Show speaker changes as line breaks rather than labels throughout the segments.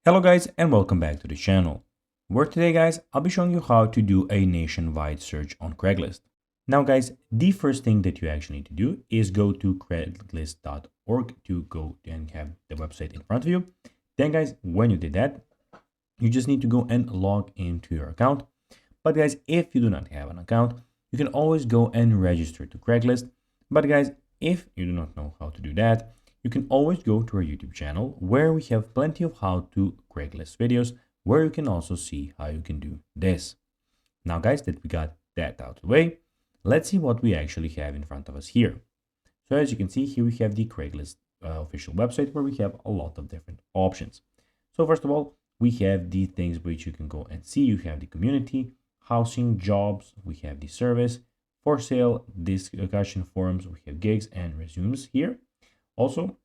Hello guys and welcome back to the channel, where today guys I'll be showing you how to do a nationwide search on Craigslist. Now guys, the first thing that you actually need to do is go to craigslist.org to go and have the website in front of you. Then guys, when you did that, you just need to go and log into your account. But guys, if you do not have an account, you can always go and register to Craigslist. But guys, if you do not know how to do that, you can always go to our YouTube channel where we have plenty of how to Craigslist videos where you can also see how you can do this. Now guys, that we got that out of the way, let's see what we actually have in front of us here. So as you can see here, we have the Craigslist official website where we have a lot of different options. So first of all, we have the things which you can go and see. You have the community, housing, jobs, we have the service, for sale, discussion forums, we have gigs and resumes here. Also,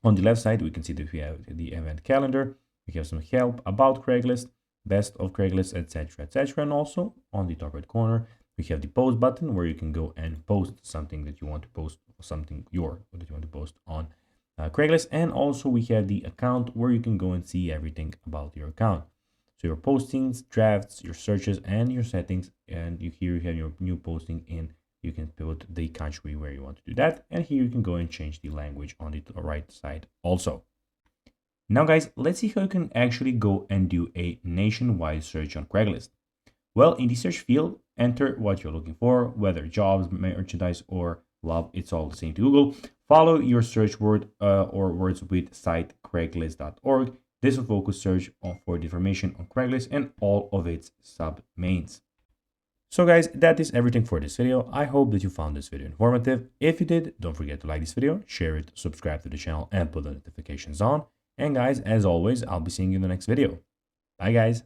on the left side, we can see that we have the event calendar, we have some help about Craigslist, best of Craigslist, etc., etc. And also on the top right corner, we have the post button where you can go and post something that you want to post, something that you want to post on Craigslist. And also we have the account where you can go and see everything about your account. So your postings, drafts, your searches, and your settings. And here you have your new posting in. You can put the country where you want to do that. And here you can go and change the language on the right side also. Now guys, let's see how you can actually go and do a nationwide search on Craigslist. Well, in the search field, enter what you're looking for, whether jobs, merchandise, or love, it's all the same to Google. Follow your search word or words with site craigslist.org. This will focus search for the information on Craigslist and all of its subdomains. So guys, that is everything for this video. I hope that you found this video informative. If you did, don't forget to like this video, share it, subscribe to the channel, and put the notifications on. And guys, as always, I'll be seeing you in the next video. Bye guys.